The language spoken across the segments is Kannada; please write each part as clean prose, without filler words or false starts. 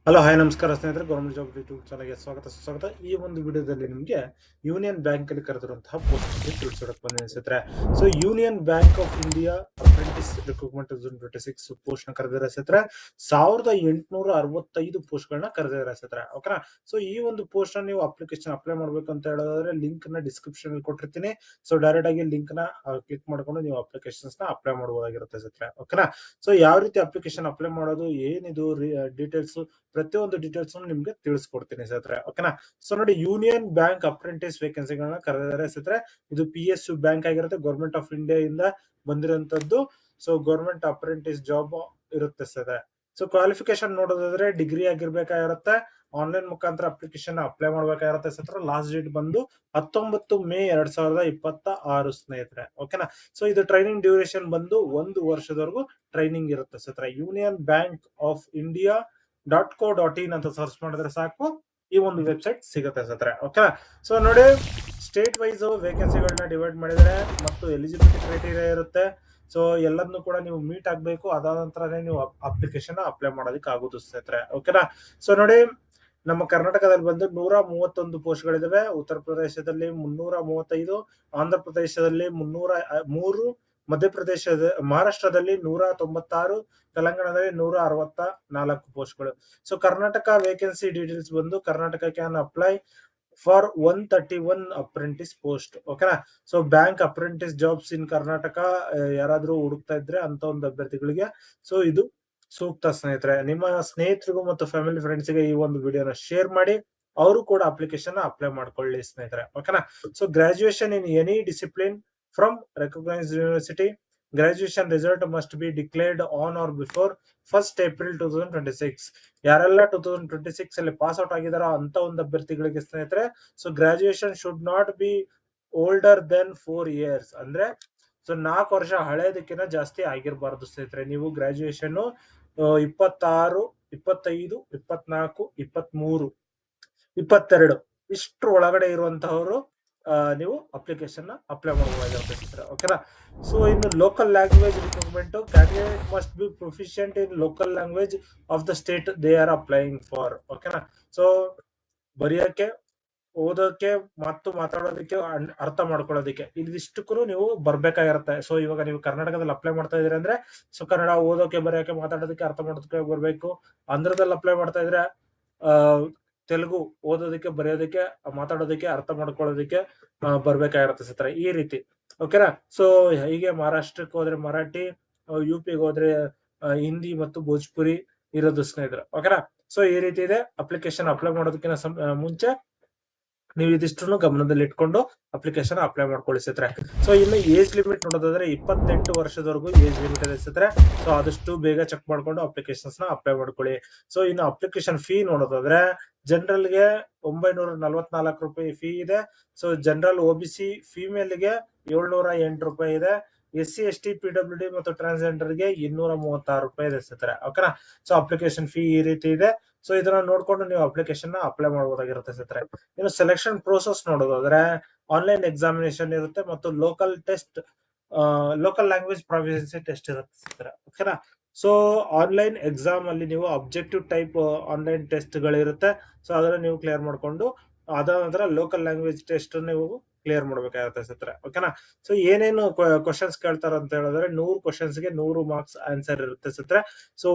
ಹಲೋ ಹಾಯ್ ನಮಸ್ಕಾರ ಸ್ನೇಹಿತರೆ, ಗೌರ್ಮೆಂಟ್ ಜಾಬ್ ಯೂಟ್ಯೂಬ್ ಚಾನಲ್ಗೆ ಸ್ವಾಗತ ಸುಸ್ವಾಗತ. ಈ ಒಂದು ವಿಡಿಯೋದಲ್ಲಿ ನಿಮಗೆ ಯೂನಿಯನ್ ಬ್ಯಾಂಕ್ ಅಲ್ಲಿ ಕರೆದಿರುವಂತಹ ಪೋಸ್ಟ್ ಬಗ್ಗೆ ತಿಳಿಸೋದಕ್ಕೆ ಬಂದಿದೆ ಸ್ನೇಹಿತರೆ. So union bank of India apprentice recruitment 2026 post ನ ಕರೆದಿದ್ದಾರೆ ಸ್ನೇಹಿತರೆ. 1865 ಪೋಸ್ಟ್ ಗಳನ್ನ ಕರೆದಿದ್ದಾರೆ ಸ್ನೇಹಿತರೆ. ಓಕೆನಾ. ಸೊ ಈ ಒಂದು ಪೋಸ್ಟ್ ನ ನೀವು ಅಪ್ಲಿಕೇಶನ್ ಅಪ್ಲೈ ಮಾಡ್ಬೇಕು ಅಂತ ಹೇಳೋದಾದ್ರೆ ಲಿಂಕ್ ನ ಡಿಸ್ಕ್ರಿಪ್ಷನ್ ಅಲ್ಲಿ ಕೊಟ್ಟಿರ್ತೀನಿ. ಸೊ ಡೈರೆಕ್ಟ್ ಆಗಿ ಲಿಂಕ್ ನ ಕ್ಲಿಕ್ ಮಾಡ್ಕೊಂಡು ನೀವು ಅಪ್ಲಿಕೇಶನ್ಸ್ ನ ಅಪ್ಲೈ ಮಾಡಬಹುದಾಗಿರುತ್ತೆ ಸ್ನೇಹಿತರೆ. ಓಕೆನಾ. ಸೊ ಯಾವ ರೀತಿ ಅಪ್ಲಿಕೇಶನ್ ಅಪ್ಲೈ ಮಾಡೋದು, ಏನಿದು ಡೀಟೇಲ್ಸ್, ಪ್ರತಿಯೊಂದು ಡೀಟೇಲ್ಸ್ ನಿಮ್ಗೆ ತಿಳಿಸ್ಕೊಡ್ತೀನಿ ಸ್ನೇಹಿತರೆ. ಓಕೆನಾ. ಸೊ ನೋಡಿ, ಯೂನಿಯನ್ ಬ್ಯಾಂಕ್ ಅಪ್ರೆಂಟಿಸ್ ವೇಕೆನ್ಸಿಗಳನ್ನ ಕರೆದಿದ್ದಾರೆ ಸ್ನೇಹಿತರೆ. ಇದು PSU ಬ್ಯಾಂಕ್ ಆಗಿರುತ್ತೆ, ಗೌರ್ಮೆಂಟ್ ಆಫ್ ಇಂಡಿಯಾ ಇಂದ ಬಂದಿರುವಂತದ್ದು. ಸೊ ಗೌರ್ಮೆಂಟ್ ಅಪ್ರೆಂಟಿಸ್ ಜಾಬ್ ಇರುತ್ತೆ ಸ್ನೇಹಿತರೆ. ಸೊ ಕ್ವಾಲಿಫಿಕೇಶನ್ ನೋಡೋದಾದ್ರೆ ಡಿಗ್ರಿ ಆಗಿರ್ಬೇಕಾಗಿರುತ್ತೆ. ಆನ್ಲೈನ್ ಮುಖಾಂತರ ಅಪ್ಲಿಕೇಶನ್ ಅಪ್ಲೈ ಮಾಡ್ಬೇಕಾಗಿರುತ್ತೆ ಸ್ನೇಹಿತರೆ. ಲಾಸ್ಟ್ ಡೇಟ್ ಬಂದು 19 ಮೇ 2026 ಸ್ನೇಹಿತರೆ. ಓಕೆನಾ. ಸೊ ಇದು ಟ್ರೈನಿಂಗ್ ಡ್ಯೂರೇಷನ್ ಬಂದು 1 ವರ್ಷದವರೆಗೂ ಟ್ರೈನಿಂಗ್ ಇರುತ್ತೆ ಸ್ನೇಹಿತರೆ. Union bank of India .co.in ಅಂತ ಸರ್ಚ್ ಮಾಡಿದ್ರೆ ಸಾಕು, ಈ ಒಂದು ವೆಬ್ಸೈಟ್ ಸಿಗುತ್ತೆ ಸ್ನೇಹಿತರೆ. ಓಕೆನಾ. ಸೊ ನೋಡಿ, ಸ್ಟೇಟ್ ವೈಸ್ ವೇಕೆನ್ಸಿಗಳನ್ನ ಡಿವೈಡ್ ಮಾಡಿದರೆ ಮತ್ತು ಎಲಿಜಿಬಿಲಿಟಿ ಕ್ರೈಟೀರಿಯಾ ಇರುತ್ತೆ. ಸೊ ಎಲ್ಲದನ್ನು ಕೂಡ ನೀವು ಮೀಟ್ ಆಗ್ಬೇಕು, ಅದಾದ ನಂತರನೇ ನೀವು ಅಪ್ಲಿಕೇಶನ್ ಅಪ್ಲೈ ಮಾಡೋದಕ್ಕೆ ಆಗುದು ಸ್ನೇಹಿತರೆ. ಓಕೆನಾ. ಸೊ ನೋಡಿ, ನಮ್ಮ ಕರ್ನಾಟಕದಲ್ಲಿ ಬಂದು 131 ಪೋಸ್ಟ್ ಗಳಿದಾವೆ. ಉತ್ತರ ಪ್ರದೇಶದಲ್ಲಿ 335, ಆಂಧ್ರ ಪ್ರದೇಶದಲ್ಲಿ 303, ಮಹಾರಾಷ್ಟ್ರದಲ್ಲಿ 196, ತೆಲಂಗಾಣದಲ್ಲಿ 164 ಪೋಸ್ಟ್ಗಳು. ಸೊ ಕರ್ನಾಟಕ ವೇಕೆನ್ಸಿ ಡೀಟೇಲ್ಸ್ ಬಂದು Karnataka can apply for 131 apprentice post. ಓಕೆನಾ. So bank apprentice jobs in Karnataka ಯಾರಾದ್ರೂ ಹುಡುಕ್ತಾ ಇದ್ರೆ ಅಂತ ಒಂದು ಅಭ್ಯರ್ಥಿಗಳಿಗೆ ಸೊ ಇದು ಸೂಕ್ತ ಸ್ನೇಹಿತರೆ. ನಿಮ್ಮ ಸ್ನೇಹಿತರಿಗೂ ಮತ್ತು ಫ್ಯಾಮಿಲಿ ಫ್ರೆಂಡ್ಸ್ಗೆ ಈ ಒಂದು ವಿಡಿಯೋನ ಶೇರ್ ಮಾಡಿ, ಅವರು ಕೂಡ ಅಪ್ಲಿಕೇಶನ್ ಅಪ್ಲೈ ಮಾಡ್ಕೊಳ್ಳಿ ಸ್ನೇಹಿತರೆ. ಓಕೆನಾ. So graduation in any discipline from recognised university. Graduation result must be declared on or before 1st April 2026. ಯಾರೆಲ್ಲ 2026 ಅಲ್ಲಿ ಪಾಸ್ ಔಟ್ ಆಗಿದಾರೋ ಅಂತ ಒಂದು ಅಭ್ಯರ್ಥಿಗಳಿಗೆ ಸ್ನೇಹಿತರೆ, so graduation should not be older than 4 years. ಅಂದ್ರೆ ಸೊ 4 ವರ್ಷ ಹಳೇದಕ್ಕಿಂತ ಜಾಸ್ತಿ ಆಗಿರಬಾರ್ದು ಸ್ನೇಹಿತರೆ. ನೀವು ಗ್ರಾಜುಯೇಷನ್ 26, 25, 24, 23, 22 ಇಷ್ಟ್ರ ಒಳಗಡೆ ಇರುವಂತಹವರು ನೀವು ಅಪ್ಲಿಕೇಶನ್ ಅಪ್ಲೈ ಮಾಡಬಹುದಾಗಿರುತ್ತೆ. ಓಕೆನಾ. ಸೊ ಇನ್ನು local language recruitment, candidate must be proficient in local language of the state they are applying for. ಓಕೆನಾ. ಸೊ ಬರೆಯೋಕೆ, ಓದೋಕೆ ಮತ್ತು ಮಾತಾಡೋದಕ್ಕೆ, ಅರ್ಥ ಮಾಡ್ಕೊಳ್ಳೋದಕ್ಕೆ ಇದಿಷ್ಟಕ್ಕೂ ನೀವು ಬರ್ಬೇಕಾಗಿರುತ್ತೆ. ಸೊ ಇವಾಗ ನೀವು ಕರ್ನಾಟಕದಲ್ಲಿ ಅಪ್ಲೈ ಮಾಡ್ತಾ ಇದೀರಿ ಅಂದ್ರೆ ಸೊ ಕನ್ನಡ ಓದೋಕೆ, ಬರೆಯೋಕೆ, ಮಾತಾಡೋದಕ್ಕೆ, ಅರ್ಥ ಮಾಡೋದಕ್ಕೆ ಬರ್ಬೇಕು. ಆಂಧ್ರದಲ್ಲಿ ಅಪ್ಲೈ ಮಾಡ್ತಾ ಇದ್ರೆ ತೆಲುಗು ಓದೋದಕ್ಕೆ, ಬರೆಯೋದಕ್ಕೆ, ಮಾತಾಡೋದಕ್ಕೆ, ಅರ್ಥ ಮಾಡ್ಕೊಳ್ಳೋದಕ್ಕೆ ಬರ್ಬೇಕಾಗಿರುತ್ತೆ ಸ್ನೇಹಿತರೆ. ಈ ರೀತಿ. ಓಕೆನಾ. ಸೊ ಹೀಗೆ ಮಹಾರಾಷ್ಟ್ರಕ್ಕೆ ಹೋದ್ರೆ ಮರಾಠಿ, UPಗೆ ಹೋದ್ರೆ ಹಿಂದಿ ಮತ್ತು ಭೋಜ್ಪುರಿ ಇರೋದು ಸ್ನೇಹಿತರೆ. ಓಕೆನಾ. ಸೊ ಈ ರೀತಿ ಇದೆ. ಅಪ್ಲಿಕೇಶನ್ ಅಪ್ಲೈ ಮಾಡೋದಕ್ಕಿಂತ ಮುಂಚೆ ನೀವು ಇದಿಷ್ಟು ಗಮನದಲ್ಲಿ ಇಟ್ಕೊಂಡು ಅಪ್ಲಿಕೇಶನ್ ಅಪ್ಲೈ ಮಾಡ್ಕೊಳ್ಳಿ ಸ್ನೇಹಿತರೆ. ಸೊ ಇನ್ನು ಏಜ್ ಲಿಮಿಟ್ ನೋಡೋದಾದ್ರೆ 28 ವರ್ಷದವರೆಗೂ ಏಜ್ ಲಿಮಿಟ್ ಇದೆ ಸ್ನೇಹಿತರೆ. ಸೊ ಆದಷ್ಟು ಬೇಗ ಚೆಕ್ ಮಾಡ್ಕೊಂಡು ಅಪ್ಲಿಕೇಶನ್ಸ್ ನ ಅಪ್ಲೈ ಮಾಡ್ಕೊಳ್ಳಿ. ಸೊ ಇನ್ನು ಅಪ್ಲಿಕೇಶನ್ ಫೀ ನೋಡೋದಾದ್ರೆ ಜನರಲ್ ಗೆ 944 ರೂಪಾಯಿ ಫೀ ಇದೆ. ಸೊ ಜನರಲ್ OBC ಫಿಮೇಲ್ ಗೆ 708 ರೂಪಾಯಿ ಇದೆ. SC ST PWD ಮತ್ತು ಟ್ರಾನ್ಸ್ಜೆಂಡರ್ ಗೆ 236 ರೂಪಾಯಿ ಇದೆ ಸ್ನೇಹಿತರೆ. ಓಕೆನಾ. ಸೊ ಅಪ್ಲಿಕೇಶನ್ ಫೀ ಈ ರೀತಿ ಇದೆ. ಸೊ ಇದನ್ನ ನೋಡ್ಕೊಂಡು ನೀವು ಅಪ್ಲಿಕೇಶನ್ ಅಪ್ಲೈ ಮಾಡಬಹುದಾಗಿರುತ್ತೆ ಸ್ನೇಹಿತರೆ. ಇನ್ನು ಸೆಲೆಕ್ಷನ್ ಪ್ರೋಸೆಸ್ ನೋಡೋದಾದ್ರೆ ಆನ್ಲೈನ್ ಎಕ್ಸಾಮಿನೇಷನ್ ಇರುತ್ತೆ ಮತ್ತು local test, local language proficiency test ಇರುತ್ತೆ ಸ್ನೇಹಿತರೆ. ಓಕೆನಾ. ಸೊ ಆನ್ಲೈನ್ ಎಕ್ಸಾಮ್ ಅಲ್ಲಿ ನೀವು ಅಬ್ಜೆಕ್ಟಿವ್ ಟೈಪ್ ಆನ್ಲೈನ್ ಟೆಸ್ಟ್ ಗಳಿರುತ್ತೆ. ಸೊ ಅದನ್ನ ನೀವು ಕ್ಲಿಯರ್ ಮಾಡ್ಕೊಂಡು ಅದಾದ ನಂತರ ಲೋಕಲ್ ಲ್ಯಾಂಗ್ವೇಜ್ ಟೆಸ್ಟ್ ನೀವು ಕ್ಲಿಯರ್ ಮಾಡ್ಬೇಕಾಗುತ್ತೆ ಸ್ನೇಹಿತರೆ. ಓಕೆನಾ. ಸೊ ಏನೇನು ಕ್ವಶನ್ಸ್ ಕೇಳ್ತಾರ ಅಂತ ಹೇಳಿದ್ರೆ 100 ಕ್ವಶನ್ಸ್ ಗೆ 100 ಮಾರ್ಕ್ಸ್ ಆನ್ಸರ್ ಇರುತ್ತೆ ಸ್ನೇಹಿತರೆ. ಸೊ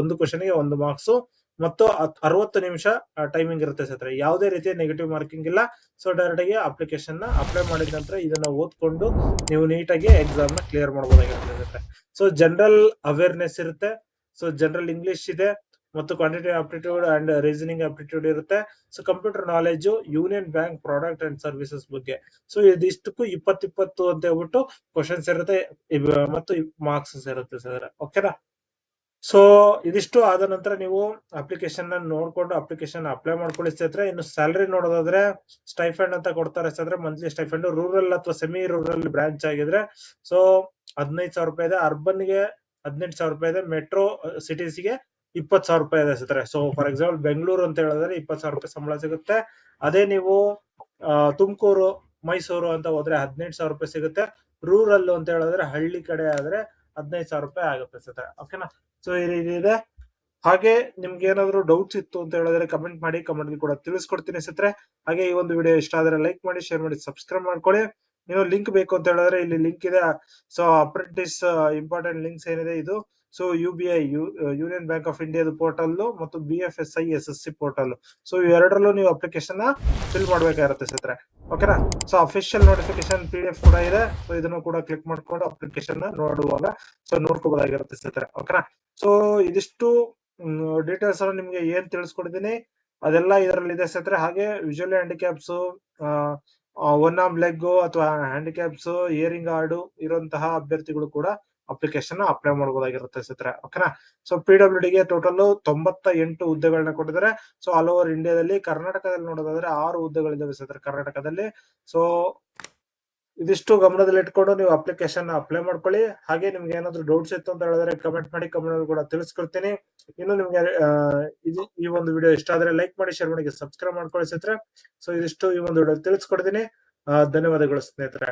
ಒಂದು ಕ್ವಶನ್ ಗೆ 1 ಮಾರ್ಕ್ಸ್ ಮತ್ತು 60 ನಿಮಿಷ ಟೈಮಿಂಗ್ ಇರುತ್ತೆ ಸ್ನೇಹಿತರೆ. ಯಾವುದೇ ರೀತಿಯ ನೆಗೆಟಿವ್ ಮಾರ್ಕಿಂಗ್ ಇಲ್ಲ. ಸೊ ಡೈರೆಕ್ಟ್ ಆಗಿ ಅಪ್ಲಿಕೇಶನ್ ನ ಅಪ್ಲೈ ಮಾಡಿದ ನಂತರ ಇದನ್ನ ಓದ್ಕೊಂಡು ನೀವು ನೀಟಾಗಿ ಎಕ್ಸಾಮ್ ನ ಕ್ಲಿಯರ್ ಮಾಡಬಹುದಾಗಿರುತ್ತೆ ಸ್ನೇಹಿತರೆ. ಸೊ ಜನರಲ್ ಅವೇರ್ನೆಸ್ ಇರುತ್ತೆ. ಸೊ ಜನರಲ್ ಇಂಗ್ಲಿಷ್ ಇದೆ ಮತ್ತು quantitative aptitude and reasoning aptitude ಇರುತ್ತೆ. So computer knowledge, union bank product and services ಬಗ್ಗೆ. ಸೊ ಇದಿಷ್ಟಕ್ಕೂ 20 ಅಂತ ಹೇಳ್ಬಿಟ್ಟು ಕ್ವಶನ್ಸ್ ಇರುತ್ತೆ ಮತ್ತು ಮಾರ್ಕ್ಸ್ ಇರುತ್ತೆ ಸರ್. ಓಕೆನಾ. ಸೊ ಇದಿಷ್ಟು ಆದ ನಂತರ ನೀವು ಅಪ್ಲಿಕೇಶನ್ ನೋಡ್ಕೊಂಡು ಅಪ್ಲಿಕೇಶನ್ ಅಪ್ಲೈ ಮಾಡ್ಕೊಳ್ಳಿ ಸ್ನೇಹಿತರೆ. ಇನ್ನು ಸ್ಯಾಲರಿ ನೋಡೋದಾದ್ರೆ ಸ್ಟೈಫಂಡ್ ಅಂತ ಕೊಡ್ತಾರೆ ಸ್ನೇಹಿತರೆ. ಮಂತ್ಲಿ ಸ್ಟೈಫಂಡ್ ರೂರಲ್ ಅಥವಾ ಸೆಮಿ ರೂರಲ್ ಬ್ರಾಂಚ್ ಆಗಿದ್ರೆ ಸೊ 15,000 ರೂಪಾಯಿ ಇದೆ. ಅರ್ಬನ್ ಗೆ 18,000 ರೂಪಾಯಿ ಇದೆ. ಮೆಟ್ರೋ ಸಿಟೀಸ್ ಗೆ 20,000 ರೂಪಾಯಿ ಇದೆ ಸ್ನೇಹಿತರೆ. ಸೊ ಫಾರ್ ಎಕ್ಸಾಂಪಲ್ ಬೆಂಗಳೂರು ಅಂತ ಹೇಳಿದ್ರೆ 20,000 ರೂಪಾಯಿ ಸಂಬಳ ಸಿಗುತ್ತೆ. ಅದೇ ನೀವು ತುಮಕೂರು, ಮೈಸೂರು ಅಂತ ಹೋದ್ರೆ 18,000 ರೂಪಾಯಿ ಸಿಗುತ್ತೆ. ರೂರಲ್ ಅಂತ ಹೇಳಿದ್ರೆ ಹಳ್ಳಿ ಕಡೆ ಆದ್ರೆ 15,000 ರೂಪಾಯಿ ಆಗುತ್ತೆ ಸ್ನೇಹಿತರೆ. ಓಕೆನಾ. ಸೊ ಈ ರೀತಿ ಇದೆ. ಹಾಗೆ ನಿಮ್ಗೆ ಏನಾದ್ರು ಡೌಟ್ಸ್ ಇತ್ತು ಅಂತ ಹೇಳಿದ್ರೆ ಕಮೆಂಟ್ ಮಾಡಿ, ಕಮೆಂಟ್ ಕೂಡ ತಿಳಿಸ್ಕೊಡ್ತೀನಿ ಸ್ನೇಹಿತರೆ. ಹಾಗೆ ಈ ಒಂದು ವಿಡಿಯೋ ಇಷ್ಟ ಆದ್ರೆ ಲೈಕ್ ಮಾಡಿ, ಶೇರ್ ಮಾಡಿ, ಸಬ್ಸ್ಕ್ರೈಬ್ ಮಾಡ್ಕೊಳ್ಳಿ. ನೀವು ಲಿಂಕ್ ಬೇಕು ಅಂತ ಹೇಳಿದ್ರೆ ಇಲ್ಲಿ ಲಿಂಕ್ ಇದೆ. ಸೊ ಅಪ್ರೆಂಟಿಸ್ ಇಂಪಾರ್ಟೆಂಟ್ ಲಿಂಕ್ಸ್ ಏನಿದೆ ಇದು. So UBI union bank of ಇಂಡಿಯಾದ ಪೋರ್ಟಲ್ ಮತ್ತು BFSI SSC ಪೋರ್ಟಲ್. ಸೊ ಇವೆರಡರಲ್ಲೂ ನೀವು ಅಪ್ಲಿಕೇಶನ್ ಫಿಲ್ ಮಾಡ್ಬೇಕಾಗಿರುತ್ತೆ ಸ್ನೇಹಿತರೆ. ಓಕೆನಾ. ಸೊ ಅಫಿಷಿಯಲ್ ನೋಟಿಫಿಕೇಶನ್ PDF ಕೂಡ ಇದೆ. ಸೊ ಇದನ್ನು ಕೂಡ ಕ್ಲಿಕ್ ಮಾಡ್ಕೊಂಡು ಅಪ್ಲಿಕೇಶನ್ ನೋಡುವಾಗ ಸೊ ನೋಡ್ಕೋಬಹುದಾಗಿರುತ್ತೆ ಸ್ನೇಹಿತರೆ. ಓಕೆನಾ. ಸೊ ಇದಿಷ್ಟು ಡೀಟೇಲ್ಸ್ ಅನ್ನು ನಿಮ್ಗೆ ಏನ್ ತಿಳಿಸ್ಕೊಡಿದೀನಿ ಅದೆಲ್ಲ ಇದರಲ್ಲಿ ಇದೆ ಸ್ನೇಹಿತರೆ. ಹಾಗೆ visually handicaps, one arm leg ಅಥವಾ ಹ್ಯಾಂಡಿಕ್ಯಾಪ್ಸ್, ಹಿಯರಿಂಗ್ ಆರ್ಡ್ ಇರುವಂತಹ ಅಭ್ಯರ್ಥಿಗಳು ಕೂಡ ಅಪ್ಲಿಕೇಶನ್ ಅಪ್ಲೈ ಮಾಡಬಹುದಾಗಿರುತ್ತೆ ಸ್ನೇಹಿತರೆ. ಓಕೆನಾ. ಸೊ PWD ಗೆ ಟೋಟಲ್ 98 ಹುದ್ದೆಗಳನ್ನ ಕೊಟ್ಟಿದ್ದಾರೆ. ಸೊ ಆಲ್ ಓವರ್ ಇಂಡಿಯಾದಲ್ಲಿ. ಕರ್ನಾಟಕದಲ್ಲಿ ನೋಡೋದಾದ್ರೆ 6 ಹುದ್ದೆಗಳಿದಾವೆ ಸ್ನೇಹಿತರೆ ಕರ್ನಾಟಕದಲ್ಲಿ. ಸೊ ಇದಿಷ್ಟು ಗಮನದಲ್ಲಿ ಇಟ್ಕೊಂಡು ನೀವು ಅಪ್ಲಿಕೇಶನ್ ಅಪ್ಲೈ ಮಾಡ್ಕೊಳ್ಳಿ. ಹಾಗೆ ನಿಮ್ಗೆ ಏನಾದ್ರು ಡೌಟ್ಸ್ ಇತ್ತು ಅಂತ ಹೇಳಿದ್ರೆ ಕಮೆಂಟ್ ಮಾಡಿ, ಕಮೆಂಟ್ ಕೂಡ ತಿಳಿಸ್ಕೊಡ್ತೀನಿ. ಇನ್ನು ನಿಮ್ಗೆ ಈ ಒಂದು ವಿಡಿಯೋ ಇಷ್ಟ ಆದ್ರೆ ಲೈಕ್ ಮಾಡಿ, ಶೇರ್ ಮಾಡಿ, ಸಬ್ಸ್ಕ್ರೈಬ್ ಮಾಡ್ಕೊಳ್ಳಿ ಸ್ನೇಹಿತರೆ. ಸೊ ಇದಿಷ್ಟು ಈ ಒಂದು ವಿಡಿಯೋ ತಿಳಿಸ್ಕೊಡ್ತೀನಿ. ಧನ್ಯವಾದಗಳು ಸ್ನೇಹಿತರೆ.